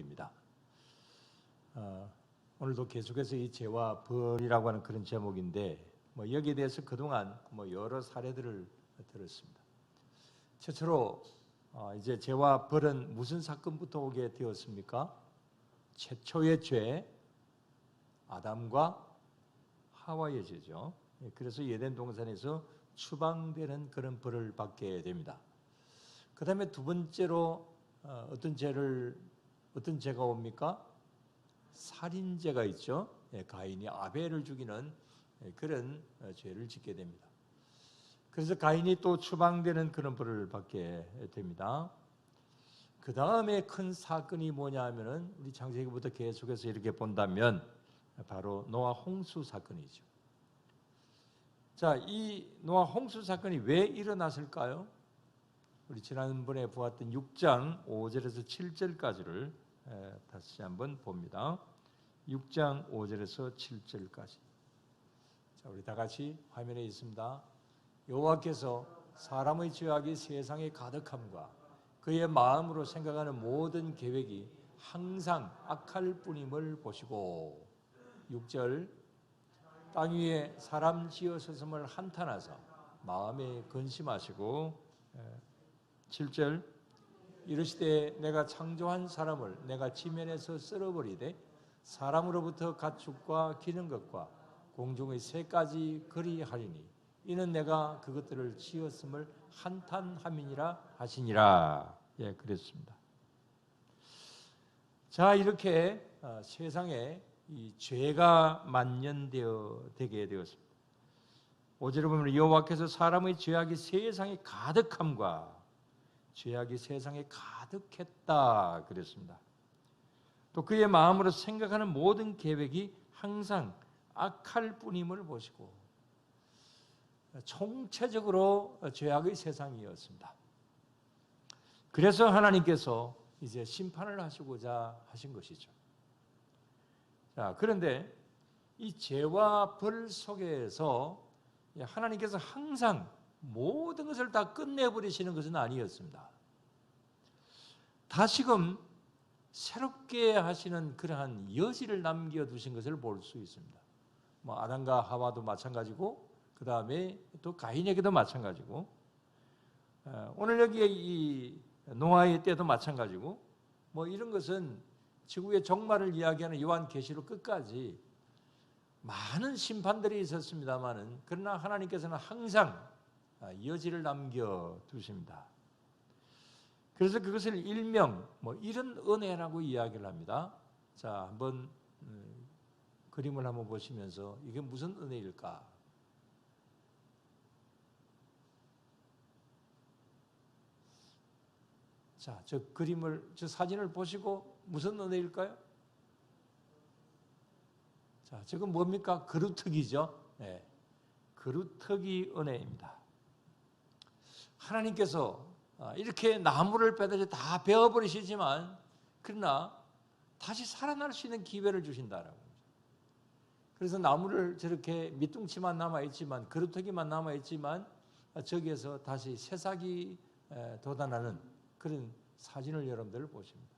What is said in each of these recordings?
벌입니다. 오늘도 계속해서 이 죄와 벌이라고 하는 그런 제목인데 여기에 대해서 그동안 여러 사례들을 들었습니다. 최초로 이제 죄와 벌은 무슨 사건부터 오게 되었습니까? 최초의 죄, 아담과 하와의 죄죠. 그래서 에덴 동산에서 추방되는 그런 벌을 받게 됩니다. 그 다음에 두 번째로 어떤 죄가 옵니까? 살인죄가 있죠. 가인이 아벨을 죽이는 그런 죄를 짓게 됩니다. 그래서 가인이 또 추방되는 그런 벌을 받게 됩니다. 그 다음에 큰 사건이 뭐냐 하면은 우리 창세기부터 계속해서 이렇게 본다면 바로 노아 홍수 사건이죠. 자, 이 노아 홍수 사건이 왜 일어났을까요? 우리 지난번에 보았던 6장 5절에서 7절까지를 다시 한번 봅니다. 6장 5절에서 7절까지. 자, 우리 다 같이 화면에 있습니다. 여호와께서 사람의 죄악이 세상에 가득함과 그의 마음으로 생각하는 모든 계획이 항상 악할 뿐임을 보시고 6절 땅 위에 사람 지으셨음을 한탄하사 마음에 근심하시고 7절 이르시되 내가 창조한 사람을 내가 지면에서 쓸어버리되 사람으로부터 가축과 기는 것과 공중의 새까지 그리하리니 이는 내가 그것들을 지었음을 한탄함이니라 하시니라. 그랬습니다. 자, 이렇게 세상에 이 죄가 되게 되었습니다. 5절에 보면 여호와께서 사람의 죄악이 세상에 가득함과 죄악이 세상에 가득했다 그랬습니다. 또 그의 마음으로 생각하는 모든 계획이 항상 악할 뿐임을 보시고 총체적으로 죄악의 세상이었습니다. 그래서 하나님께서 이제 심판을 하시고자 하신 것이죠. 자, 그런데 이 죄와 벌 속에서 하나님께서 항상 모든 것을 다 끝내버리시는 것은 아니었습니다. 다시금 새롭게 하시는 그러한 여지를 남겨두신 것을 볼 수 있습니다. 아담과 하와도 마찬가지고 그 다음에 또 가인에게도 마찬가지고 오늘 여기에 이 노아의 때도 마찬가지고 이런 것은 지구의 종말을 이야기하는 요한계시록 끝까지 많은 심판들이 있었습니다만은 그러나 하나님께서는 항상 여지를 남겨두십니다. 그래서 그것을 일명 이런 은혜라고 이야기를 합니다. 자, 한번 그림을 한번 보시면서 이게 무슨 은혜일까? 자, 저 사진을 보시고 무슨 은혜일까요? 자, 저건 뭡니까? 그루터기죠. 네. 그루터기 은혜입니다. 하나님께서 이렇게 나무를 빼듯이 다 베어버리시지만 그러나 다시 살아날 수 있는 기회를 주신다라고. 그래서 나무를 저렇게 밑둥치만 남아있지만 그루터기만 남아있지만 저기에서 다시 새싹이 돋아나는 그런 사진을 여러분들 보십니다.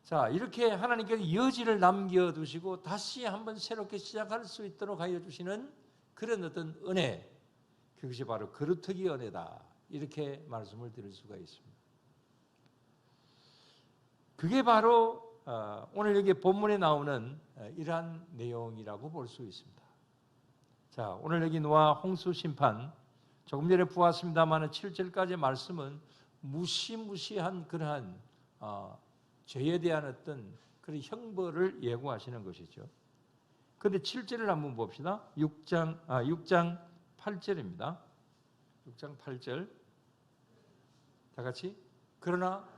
자, 이렇게 하나님께서 여지를 남겨두시고 다시 한번 새롭게 시작할 수 있도록 하여 주시는 그런 어떤 은혜, 그것이 바로 그루터기 은혜다. 이렇게 말씀을 드릴 수가 있습니다. 그게 바로 오늘 여기 본문에 나오는 이러한 내용이라고 볼 수 있습니다. 자, 오늘 여기 노아 홍수 심판 조금 전에 보았습니다만 7절까지의 말씀은 무시무시한 그러한 죄에 대한 어떤 그런 형벌을 예고하시는 것이죠. 그런데 7절을 한번 봅시다. 6장 8절입니다. 6장 8절 다 같이 그러나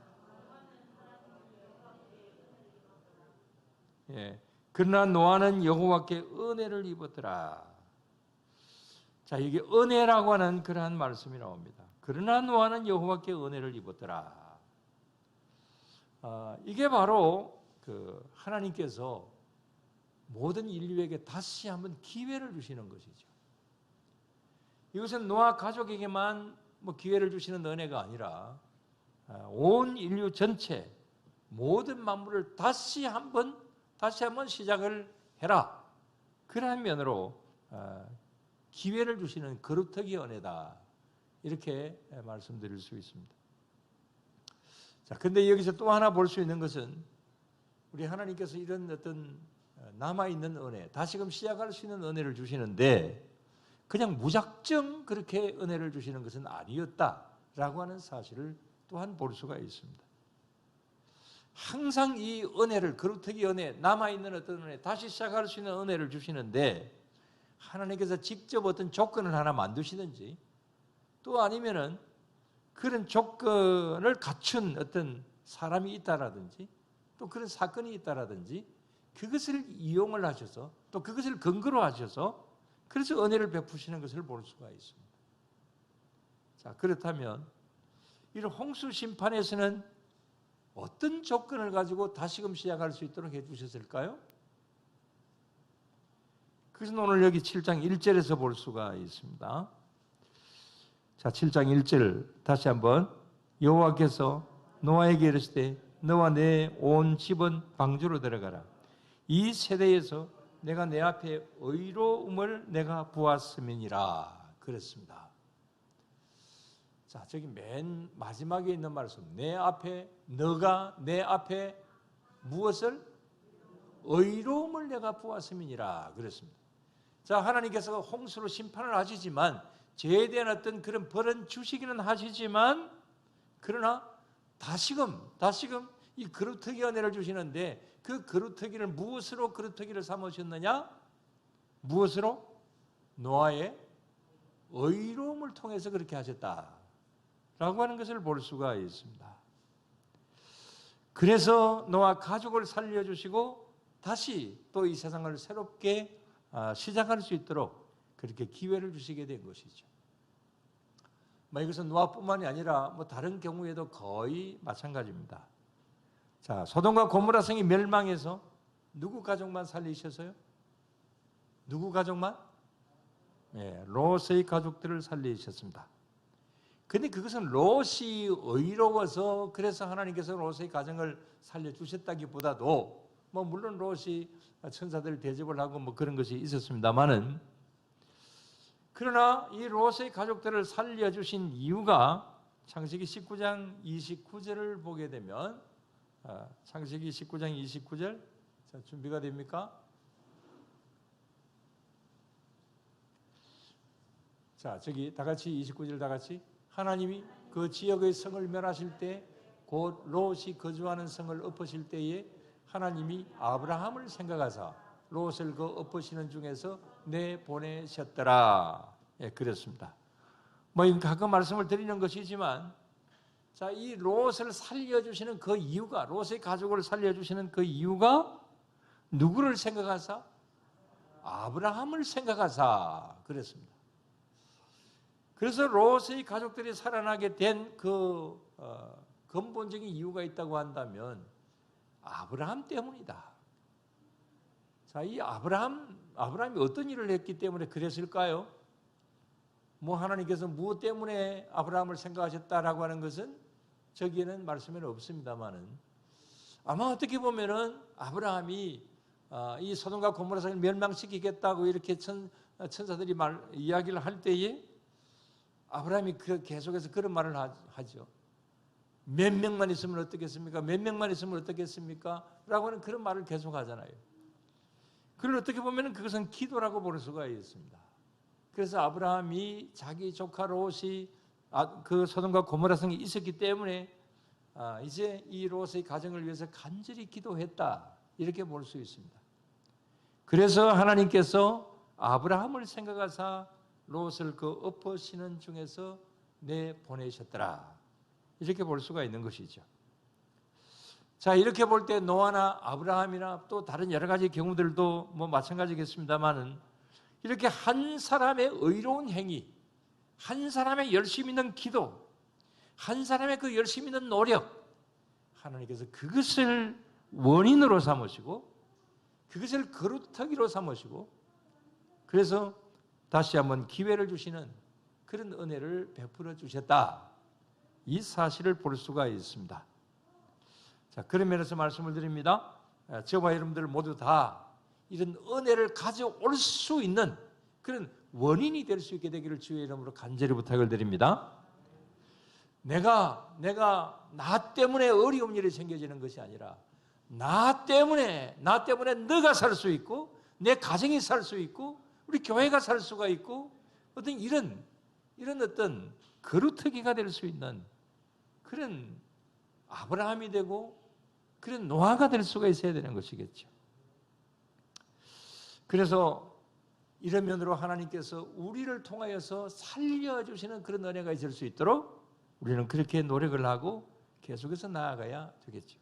그러나 노아는 여호와께 은혜를 입었더라. 자, 이게 은혜라고 하는 그러한 말씀이 나옵니다. 그러나 노아는 여호와께 은혜를 입었더라. 이게 바로 하나님께서 모든 인류에게 다시 한번 기회를 주시는 것이죠. 이것은 노아 가족에게만 기회를 주시는 은혜가 아니라 온 인류 전체 모든 만물을 다시 한번 시작을 해라. 그러한 면으로 기회를 주시는 거룩하기 은혜다. 이렇게 말씀드릴 수 있습니다. 자, 근데 여기서 또 하나 볼 수 있는 것은 우리 하나님께서 이런 어떤 남아있는 은혜, 다시금 시작할 수 있는 은혜를 주시는데 그냥 무작정 그렇게 은혜를 주시는 것은 아니었다라고 하는 사실을 또한 볼 수가 있습니다. 항상 이 은혜를, 거룩하기 은혜, 남아있는 어떤 은혜, 다시 시작할 수 있는 은혜를 주시는데 하나님께서 직접 어떤 조건을 하나 만드시든지 또 아니면은 그런 조건을 갖춘 어떤 사람이 있다라든지 또 그런 사건이 있다라든지 그것을 이용을 하셔서 또 그것을 근거로 하셔서 그래서 은혜를 베푸시는 것을 볼 수가 있습니다. 자, 그렇다면 이런 홍수 심판에서는 어떤 조건을 가지고 다시금 시작할 수 있도록 해주셨을까요? 그것은 오늘 여기 7장 1절에서 볼 수가 있습니다. 자, 7장 1절 다시 한번 여호와께서 노아에게 이르시되 너와 내 온 집은 방주로 들어가라. 이 세대에서 내가 내 앞에 의로움을 내가 보았음이니라 그랬습니다. 자, 저기 맨 마지막에 있는 말씀, 너가 내 앞에 무엇을? 의로움을 내가 보았음이니라 그랬습니다. 자, 하나님께서 홍수로 심판을 하시지만 죄에 대한 어떤 그런 벌은 주시기는 하시지만 그러나 다시금 이 거룩하기 은혜를 주시는데 그 거룩하기를 무엇으로 거룩하기를 삼으셨느냐? 무엇으로? 노아의 의로움을 통해서 그렇게 하셨다라고 하는 것을 볼 수가 있습니다. 그래서 노아 가족을 살려주시고 다시 또 이 세상을 새롭게 시작할 수 있도록 그렇게 기회를 주시게 된 것이죠. 이것은 노아뿐만이 아니라 다른 경우에도 거의 마찬가지입니다. 자, 소돔과 고모라 성이 멸망해서 누구 가족만 살리셔서요? 누구 가족만? 네, 롯의 가족들을 살리셨습니다. 그런데 그것은 롯이 의로워서 그래서 하나님께서 롯의 가정을 살려주셨다기보다도 물론 롯이 천사들 대접을 하고 그런 것이 있었습니다만은 그러나 이 롯의 가족들을 살려주신 이유가 창세기 19장 29절을 보게 되면 창세기 19장 29절 자, 준비가 됩니까? 자, 저기 다 같이 29절 다 같이 하나님이 그 지역의 성을 멸하실 때 곧 롯이 거주하는 성을 엎으실 때에 하나님이 아브라함을 생각하사 롯을 그 엎으시는 중에서 내보내셨더라. 예, 그렇습니다. 가끔 말씀을 드리는 것이지만 자, 이 롯을 살려주시는 그 이유가 롯의 가족을 살려주시는 그 이유가 누구를 생각하사? 아브라함을 생각하사 그랬습니다. 그래서 롯의 가족들이 살아나게 된 그 근본적인 이유가 있다고 한다면 아브라함 때문이다. 자, 이 아브라함이 어떤 일을 했기 때문에 그랬을까요? 하나님께서 무엇 때문에 아브라함을 생각하셨다라고 하는 것은 저기에는 말씀에는 없습니다만은 아마 어떻게 보면은 아브라함이 이 소돔과 고모라 성을 멸망시키겠다고 이렇게 천사들이 이야기를 할 때에 아브라함이 계속해서 그런 말을 하죠. 몇 명만 있으면 어떻겠습니까? 몇 명만 있으면 어떻겠습니까? 라고 하는 그런 말을 계속 하잖아요. 그걸 어떻게 보면 그것은 기도라고 볼 수가 있습니다. 그래서 아브라함이 자기 조카 롯이 그 소돔과 고모라 성이 있었기 때문에 이제 이 롯의 가정을 위해서 간절히 기도했다. 이렇게 볼 수 있습니다. 그래서 하나님께서 아브라함을 생각하사 롯을 그 엎으시는 중에서 내보내셨더라. 이렇게 볼 수가 있는 것이죠. 자, 이렇게 볼 때 노아나 아브라함이나 또 다른 여러 가지 경우들도 마찬가지겠습니다만은 이렇게 한 사람의 의로운 행위, 한 사람의 열심 있는 기도, 한 사람의 그 열심 있는 노력, 하나님께서 그것을 원인으로 삼으시고 그것을 거룩하기로 삼으시고 그래서 다시 한번 기회를 주시는 그런 은혜를 베풀어 주셨다. 이 사실을 볼 수가 있습니다. 자, 자, 그런 면에서 말씀을 드립니다. 저와 여러분들 모두 다 이런 은혜를 가져올 수 있는 그런 원인이 될 수 있게 되기를 주의 이름으로 간절히 부탁을 드립니다. 내가 나 때문에 어려운 일이 생겨지는 것이 아니라 나 때문에 너가 살 수 있고 내 가정이 살 수 있고 우리 교회가 살 수가 있고 어떤 이런 어떤 거루터기가 될 수 있는 그런 아브라함이 되고 그런 노아가 될 수가 있어야 되는 것이겠죠. 그래서 이런 면으로 하나님께서 우리를 통하여서 살려주시는 그런 은혜가 있을 수 있도록 우리는 그렇게 노력을 하고 계속해서 나아가야 되겠죠.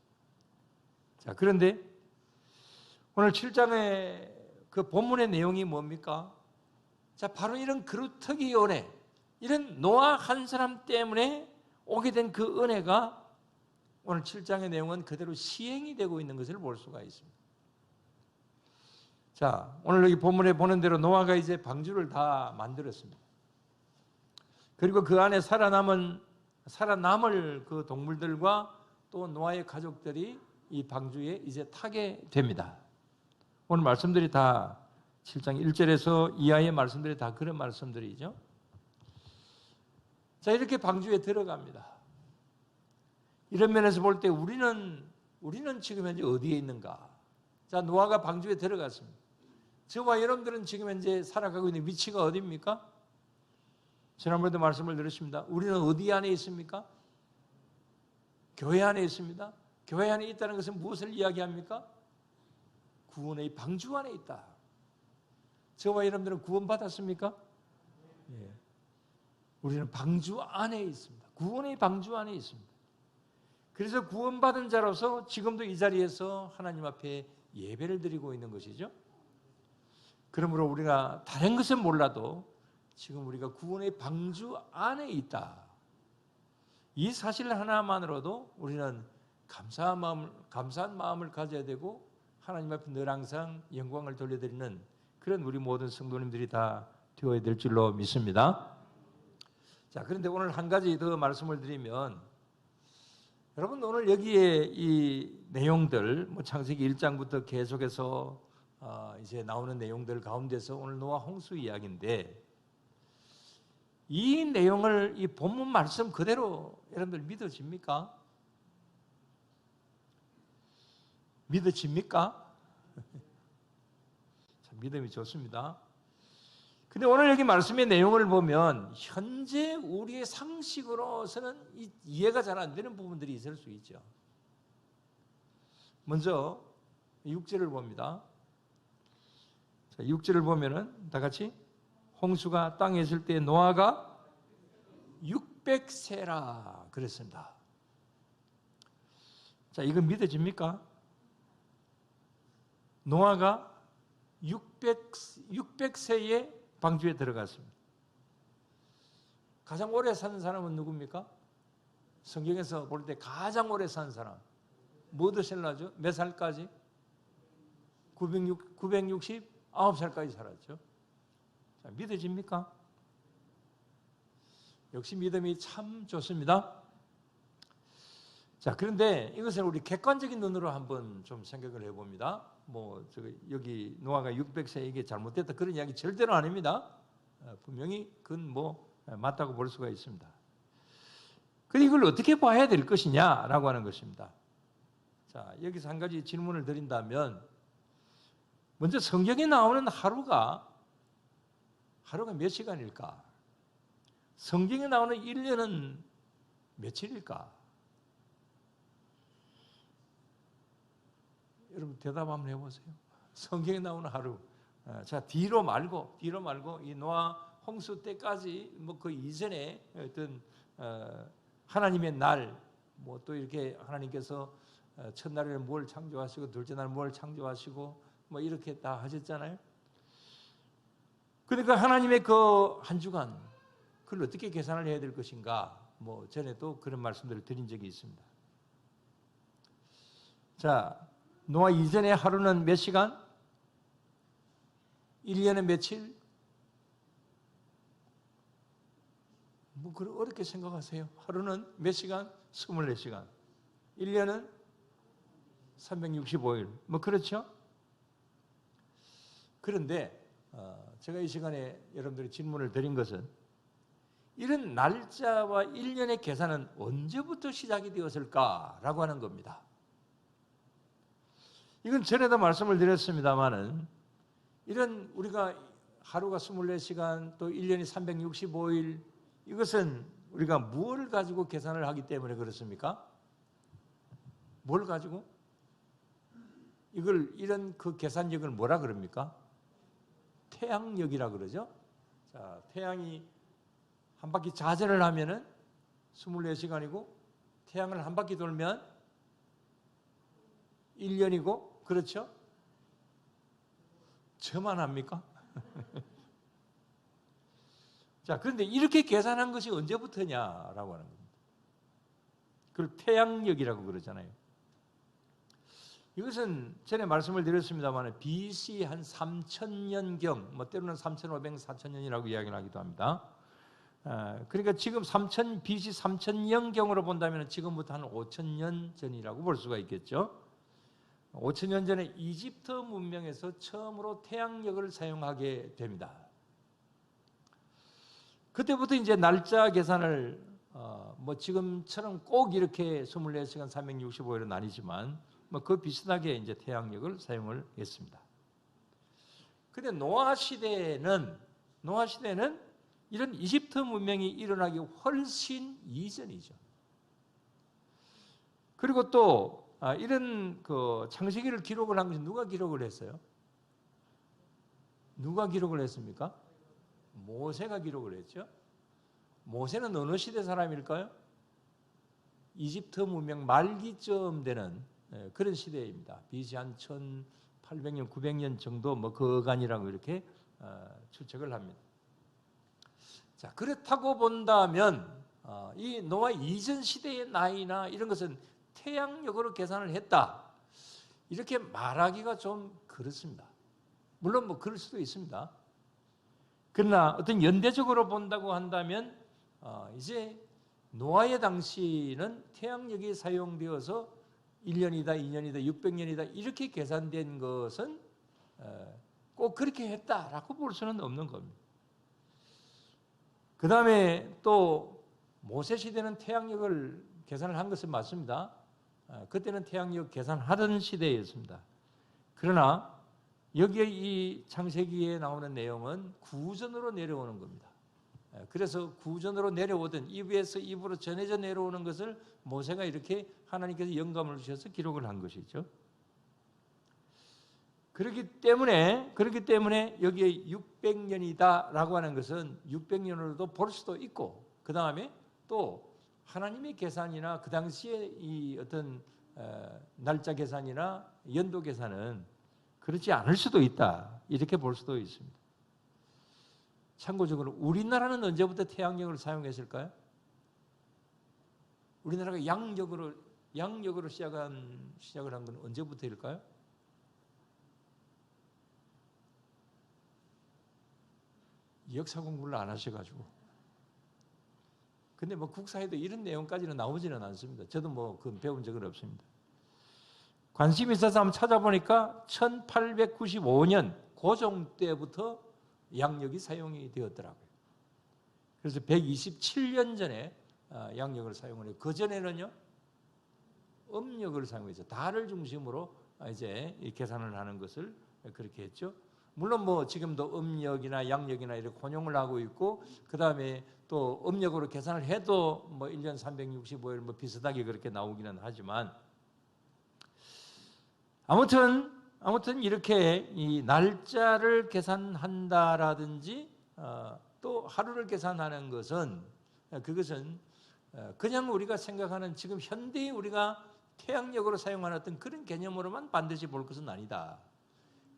자, 그런데 오늘 7장의 그 본문의 내용이 뭡니까? 자, 바로 이런 그루터기 은혜, 이런 노아 한 사람 때문에 오게 된 그 은혜가 오늘 7장의 내용은 그대로 시행이 되고 있는 것을 볼 수가 있습니다. 자, 오늘 여기 본문에 보는 대로 노아가 이제 방주를 다 만들었습니다. 그리고 그 안에 살아남을 그 동물들과 또 노아의 가족들이 이 방주에 이제 타게 됩니다. 오늘 말씀들이 다 7장 1절에서 이하의 말씀들이 다 그런 말씀들이죠. 자, 이렇게 방주에 들어갑니다. 이런 면에서 볼 때 우리는 지금 현재 어디에 있는가? 자, 노아가 방주에 들어갔습니다. 저와 여러분들은 지금 현재 살아가고 있는 위치가 어디입니까? 지난번에도 말씀을 드렸습니다. 우리는 어디 안에 있습니까? 교회 안에 있습니다. 교회 안에 있다는 것은 무엇을 이야기합니까? 구원의 방주 안에 있다. 저와 여러분들은 구원받았습니까? 예. 우리는 방주 안에 있습니다. 구원의 방주 안에 있습니다. 그래서 구원받은 자로서 지금도 이 자리에서 하나님 앞에 예배를 드리고 있는 것이죠. 그러므로 우리가 다른 것은 몰라도 지금 우리가 구원의 방주 안에 있다. 이 사실 하나만으로도 우리는 감사한 마음을 가져야 되고 하나님 앞에 늘 항상 영광을 돌려드리는 그런 우리 모든 성도님들이 다 되어야 될 줄로 믿습니다. 자, 그런데 오늘 한 가지 더 말씀을 드리면 여러분 오늘 여기에 이 내용들 창세기 1장부터 계속해서 이제 나오는 내용들 가운데서 오늘 노아 홍수 이야기인데 이 내용을 이 본문 말씀 그대로 여러분들 믿어집니까? 믿어집니까? 참 믿음이 좋습니다. 근데 오늘 여기 말씀의 내용을 보면 현재 우리의 상식으로서는 이해가 잘 안 되는 부분들이 있을 수 있죠. 먼저 6절을 봅니다. 자, 6절을 보면은 다 같이 홍수가 땅에 있을 때 노아가 600세라 그랬습니다. 자, 이건 믿어집니까? 노아가 600세에 방주에 들어갔습니다. 가장 오래 사는 사람은 누굽니까? 성경에서 볼 때 가장 오래 산 사람 뭐드셀라죠? 몇 살까지? 969살까지 살았죠. 자, 믿어집니까? 역시 믿음이 참 좋습니다. 자, 그런데 이것을 우리 객관적인 눈으로 한번 좀 생각을 해봅니다. 여기 노아가 600세 이게 잘못됐다 그런 이야기 절대로 아닙니다. 분명히 그건 맞다고 볼 수가 있습니다. 그런데 이걸 어떻게 봐야 될 것이냐라고 하는 것입니다. 자, 여기서 한 가지 질문을 드린다면 먼저 성경에 나오는 하루가 몇 시간일까? 성경에 나오는 1년은 며칠일까? 여러분 대답 한번 해보세요. 성경에 나오는 하루. 자, 뒤로 말고 이 노아 홍수 때까지 그 이전에 어떤 하나님의 날, 또 이렇게 하나님께서 첫날에는 뭘 창조하시고 둘째 날 뭘 창조하시고 이렇게 다 하셨잖아요. 그러니까 하나님의 그 한 주간 그걸 어떻게 계산을 해야 될 것인가? 전에도 그런 말씀들을 드린 적이 있습니다. 자, 노아 이전의 하루는 몇 시간? 1년에 며칠? 그렇게 어렵게 생각하세요. 하루는 몇 시간? 24시간. 1년은 365일. 뭐 그렇죠? 그런데 제가 이 시간에 여러분들이 질문을 드린 것은 이런 날짜와 1년의 계산은 언제부터 시작이 되었을까라고 하는 겁니다. 이건 전에도 말씀을 드렸습니다마는 이런 우리가 하루가 24시간 또 1년이 365일 이것은 우리가 무엇을 가지고 계산을 하기 때문에 그렇습니까? 뭘 가지고? 이런 그 계산력을 뭐라 그럽니까? 태양력이라 그러죠. 자, 태양이 한 바퀴 자전을 하면은 24시간이고 태양을 한 바퀴 돌면 1년이고 그렇죠? 저만 합니까? 자, 그런데 이렇게 계산한 것이 언제부터냐라고 하는 겁니다. 그걸 태양력이라고 그러잖아요. 이것은 전에 말씀을 드렸습니다만 BC 한 3000년경, 뭐 때로는 3500, 4000년이라고 이야기를 하기도 합니다. 그러니까 지금 BC 3000년경으로 본다면 지금부터 한 5000년 전이라고 볼 수가 있겠죠. 5000년 전에 이집트 문명에서 처음으로 태양력을 사용하게 됩니다. 그때부터 이제 날짜 계산을 뭐 지금처럼 꼭 이렇게 24시간 365일은 아니지만 뭐 그 비슷하게 이제 태양력을 사용을 했습니다. 근데 노아 시대는 이런 이집트 문명이 일어나기 훨씬 이전이죠. 그리고 또 이런 그 창세기를 기록을 한 것이 누가 기록을 했어요? 누가 기록을 했습니까? 모세가 기록을 했죠. 모세는 어느 시대 사람일까요? 이집트 문명 말기쯤 되는 그런 시대입니다. BC 한 1800년, 900년 정도 뭐 그간이라고 이렇게 추측을 합니다. 자, 그렇다고 본다면 이 노아 이전 시대의 나이나 이런 것은 태양력으로 계산을 했다. 이렇게 말하기가 좀 그렇습니다. 물론 뭐 그럴 수도 있습니다. 그러나 어떤 연대적으로 본다고 한다면 이제 노아의 당시는 태양력이 사용되어서 1년이다, 2년이다, 600년이다 이렇게 계산된 것은 꼭 그렇게 했다라고 볼 수는 없는 겁니다. 그 다음에 또 모세 시대는 태양력을 계산을 한 것은 맞습니다. 그때는 태양력 계산하던 시대였습니다. 그러나 여기에 이 창세기에 나오는 내용은 구전으로 내려오는 겁니다. 그래서 구전으로 내려오던 이브에서 입으로 전해져 내려오는 것을 모세가 이렇게 하나님께서 영감을 주셔서 기록을 한 것이죠. 그렇기 때문에 여기에 600년이다라고 하는 것은 600년으로도 볼 수도 있고 그 다음에 또 하나님의 계산이나 그 당시에 이 어떤 날짜 계산이나 연도 계산은 그렇지 않을 수도 있다 이렇게 볼 수도 있습니다. 참고적으로 우리나라는 언제부터 태양력을 사용했을까요? 우리나라가 양력으로 시작을 한 건 언제부터일까요? 역사 공부를 안 하셔가지고. 근데 뭐 국사에도 이런 내용까지는 나오지는 않습니다. 저도 뭐 그 배운 적은 없습니다. 관심이 있어서 한번 찾아보니까 1895년 고종 때부터 양력이 사용이 되었더라고요. 그래서 127년 전에 양력을 사용을 해요. 그 전에는요 음력을 사용했죠. 달을 중심으로 이제 계산을 하는 것을 그렇게 했죠. 물론 뭐 지금도 음력이나 양력이나 이렇게 혼용을 하고 있고 그 다음에 또 음력으로 계산을 해도 뭐 1년 365일 뭐 비슷하게 그렇게 나오기는 하지만 아무튼 이렇게 이 날짜를 계산한다라든지 또 하루를 계산하는 것은 그것은 그냥 우리가 생각하는 지금 현대에 우리가 태양력으로 사용하는 어떤 그런 개념으로만 반드시 볼 것은 아니다.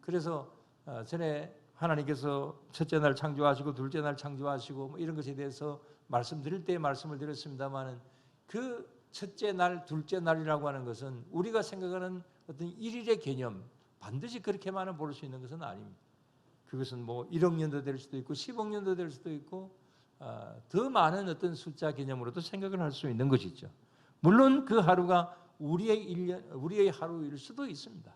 그래서 전에 하나님께서 첫째 날 창조하시고 둘째 날 창조하시고 뭐 이런 것에 대해서 말씀드릴 때 말씀을 드렸습니다만은 그 첫째 날, 둘째 날이라고 하는 것은 우리가 생각하는 어떤 일일의 개념 반드시 그렇게만은 볼 수 있는 것은 아닙니다. 그것은 뭐 1억 년도 될 수도 있고 10억 년도 될 수도 있고 더 많은 어떤 숫자 개념으로도 생각을 할 수 있는 것이죠. 물론 그 하루가 우리의 하루일 수도 있습니다.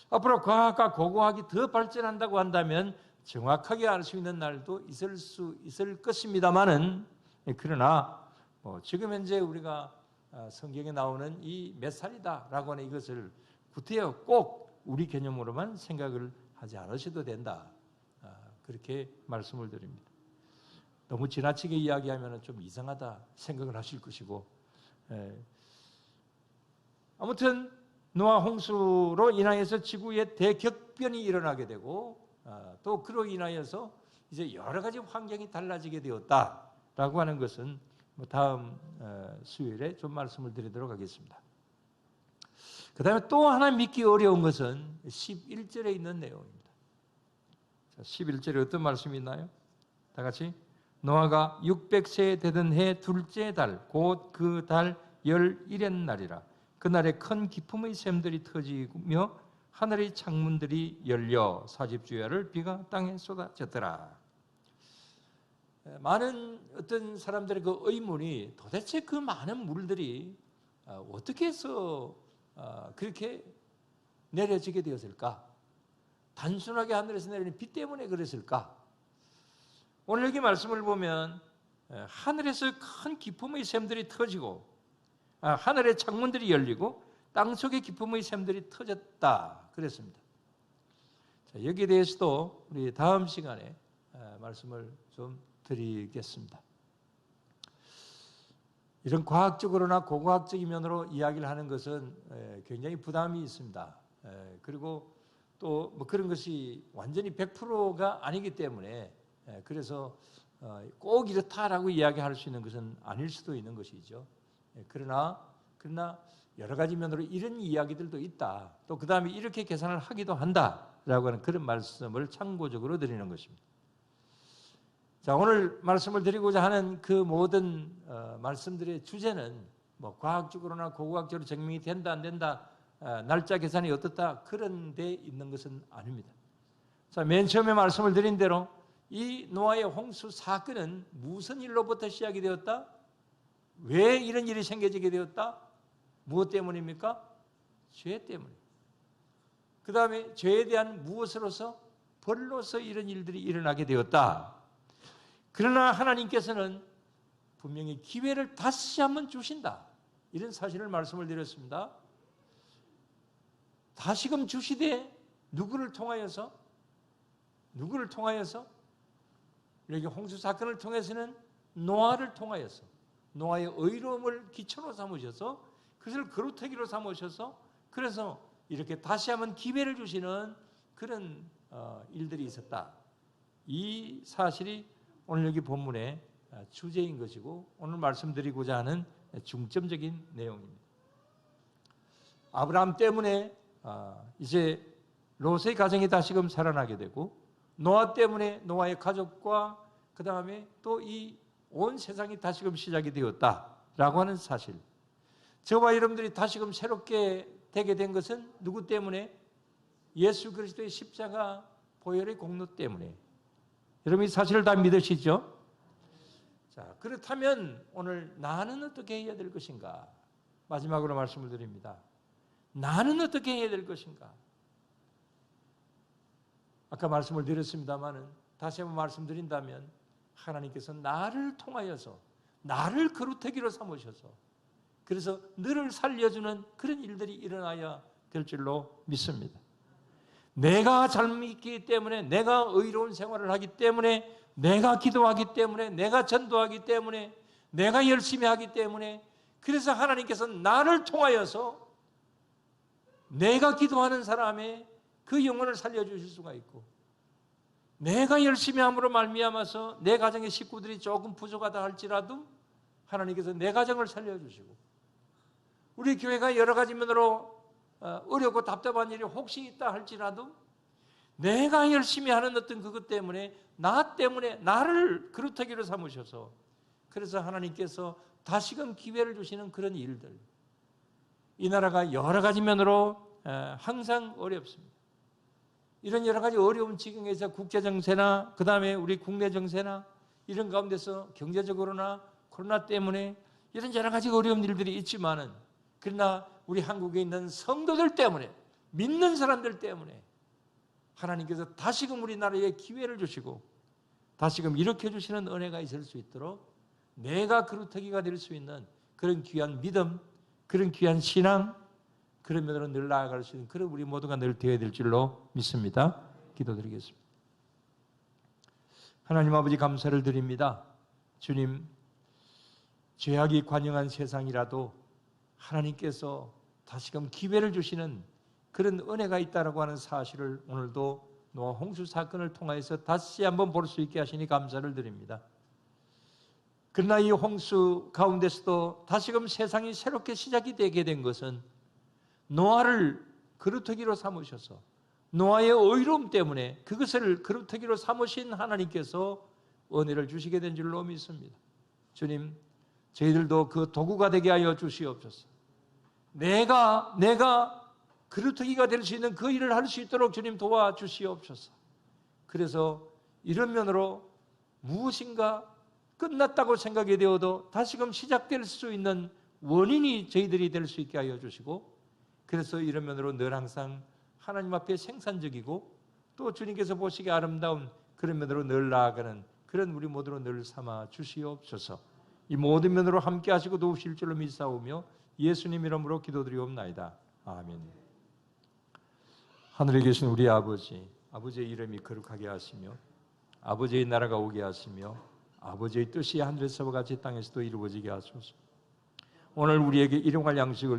앞으로 과학과 고고학이 더 발전한다고 한다면 정확하게 알 수 있는 날도 있을 것입니다만은, 그러나 지금 현재 우리가 성경에 나오는 이 몇 살이다라고 하는 이것을 구태여 꼭 우리 개념으로만 생각을 하지 않으셔도 된다. 그렇게 말씀을 드립니다. 너무 지나치게 이야기하면 좀 이상하다 생각을 하실 것이고, 아무튼 노아 홍수로 인하여서 지구에 대격변이 일어나게 되고, 또 그로 인하여서 이제 여러 가지 환경이 달라지게 되었다라고 하는 것은 다음 수요일에 좀 말씀을 드리도록 하겠습니다. 그 다음에 또 하나 믿기 어려운 것은 11절에 있는 내용입니다. 자, 11절에 어떤 말씀이 있나요? 다 같이. 노아가 600세 되던 해 둘째 달 곧 그 달 11의 날이라. 그날에 큰 기품의 샘들이 터지며 하늘의 창문들이 열려 사십주야를 비가 땅에 쏟아졌더라. 많은 어떤 사람들의 그 의문이 도대체 그 많은 물들이 어떻게 해서 그렇게 내려지게 되었을까? 단순하게 하늘에서 내리는 비 때문에 그랬을까? 오늘 여기 말씀을 보면 하늘에서 큰 기품의 샘들이 터지고 하늘의 창문들이 열리고 땅속의 기품의 샘들이 터졌다 그랬습니다. 자, 여기에 대해서도 우리 다음 시간에 말씀을 좀 드리겠습니다. 이런 과학적으로나 고고학적인 면으로 이야기를 하는 것은 굉장히 부담이 있습니다. 그리고 또 뭐 그런 것이 완전히 100%가 아니기 때문에 그래서 꼭 이렇다라고 이야기할 수 있는 것은 아닐 수도 있는 것이죠. 그러나 여러 가지 면으로 이런 이야기들도 있다. 또 그 다음에 이렇게 계산을 하기도 한다라고 하는 그런 말씀을 참고적으로 드리는 것입니다. 자, 오늘 말씀을 드리고자 하는 그 모든 말씀들의 주제는 뭐 과학적으로나 고고학적으로 증명이 된다 안 된다, 날짜 계산이 어떻다 그런 데 있는 것은 아닙니다. 자, 맨 처음에 말씀을 드린 대로 이 노아의 홍수 사건은 무슨 일로부터 시작이 되었다? 왜 이런 일이 생겨지게 되었다? 무엇 때문입니까? 죄 때문에. 그 다음에 죄에 대한 무엇으로서? 벌로서 이런 일들이 일어나게 되었다. 그러나 하나님께서는 분명히 기회를 다시 한번 주신다. 이런 사실을 말씀을 드렸습니다. 다시금 주시되 누구를 통하여서? 여기 홍수 사건을 통해서는 노아를 통하여서 노아의 의로움을 기초로 삼으셔서 그것을 그루터기로 삼으셔서 그래서 이렇게 다시 한번 기회를 주시는 그런 일들이 있었다. 이 사실이 오늘 여기 본문의 주제인 것이고 오늘 말씀드리고자 하는 중점적인 내용입니다. 아브라함 때문에 이제 롯의 가정이 다시금 살아나게 되고 노아 때문에 노아의 가족과 그 다음에 또 이 온 세상이 다시금 시작이 되었다라고 하는 사실. 저와 여러분들이 다시금 새롭게 되게 된 것은 누구 때문에? 예수 그리스도의 십자가 보혈의 공로 때문에. 여러분 이 사실을 다 믿으시죠? 자, 그렇다면 오늘 나는 어떻게 해야 될 것인가? 마지막으로 말씀을 드립니다. 나는 어떻게 해야 될 것인가? 아까 말씀을 드렸습니다마는 다시 한번 말씀드린다면 하나님께서 나를 통하여서 나를 그루터기로 삼으셔서 그래서 너를 살려주는 그런 일들이 일어나야 될 줄로 믿습니다. 내가 잘 믿기 때문에 내가 의로운 생활을 하기 때문에 내가 기도하기 때문에 내가 전도하기 때문에 내가 열심히 하기 때문에 그래서 하나님께서 나를 통하여서 내가 기도하는 사람의 그 영혼을 살려주실 수가 있고 내가 열심히 함으로 말미암아서 내 가정의 식구들이 조금 부족하다 할지라도 하나님께서 내 가정을 살려주시고 우리 교회가 여러 가지 면으로 어렵고 답답한 일이 혹시 있다 할지라도 내가 열심히 하는 어떤 그것 때문에 나 때문에 나를 그루터기로 삼으셔서 그래서 하나님께서 다시금 기회를 주시는 그런 일들 이 나라가 여러 가지 면으로 항상 어렵습니다. 이런 여러 가지 어려운 지경에서 국제 정세나 그 다음에 우리 국내 정세나 이런 가운데서 경제적으로나 코로나 때문에 이런 여러 가지 어려운 일들이 있지만은 그러나 우리 한국에 있는 성도들 때문에, 믿는 사람들 때문에 하나님께서 다시금 우리나라에 기회를 주시고 다시금 일으켜 주시는 은혜가 있을 수 있도록 내가 그루터기가 될 수 있는 그런 귀한 믿음, 그런 귀한 신앙, 그런 면으로 늘 나아갈 수 있는 그런 우리 모두가 늘 되어야 될 줄로 믿습니다. 기도드리겠습니다. 하나님 아버지 감사를 드립니다. 주님, 죄악이 관영한 세상이라도 하나님께서 다시금 기회를 주시는 그런 은혜가 있다라고 하는 사실을 오늘도 노아 홍수 사건을 통해서 다시 한번 볼 수 있게 하시니 감사를 드립니다. 그러나 이 홍수 가운데서도 다시금 세상이 새롭게 시작이 되게 된 것은 노아를 그루터기로 삼으셔서 노아의 의로움 때문에 그것을 그루터기로 삼으신 하나님께서 은혜를 주시게 된 줄로 믿습니다. 주님, 저희들도 그 도구가 되게 하여 주시옵소서. 내가 그루터기가 될 수 있는 그 일을 할 수 있도록 주님 도와주시옵소서. 그래서 이런 면으로 무엇인가 끝났다고 생각이 되어도 다시금 시작될 수 있는 원인이 저희들이 될 수 있게 하여 주시고, 그래서 이런 면으로 늘 항상 하나님 앞에 생산적이고 또 주님께서 보시기에 아름다운 그런 면으로 늘 나아가는 그런 우리 모두로 늘 삼아 주시옵소서. 이 모든 면으로 함께 하시고 도우실 줄로 믿사오며 예수님 이름으로 기도드리옵나이다. 아멘. 하늘에 계신 우리 아버지, 아버지의 이름이 거룩하게 하시며 아버지의 나라가 오게 하시며 아버지의 뜻이 하늘에서와 같이 땅에서도 이루어지게 하소서. 오늘 우리에게 일용할 양식을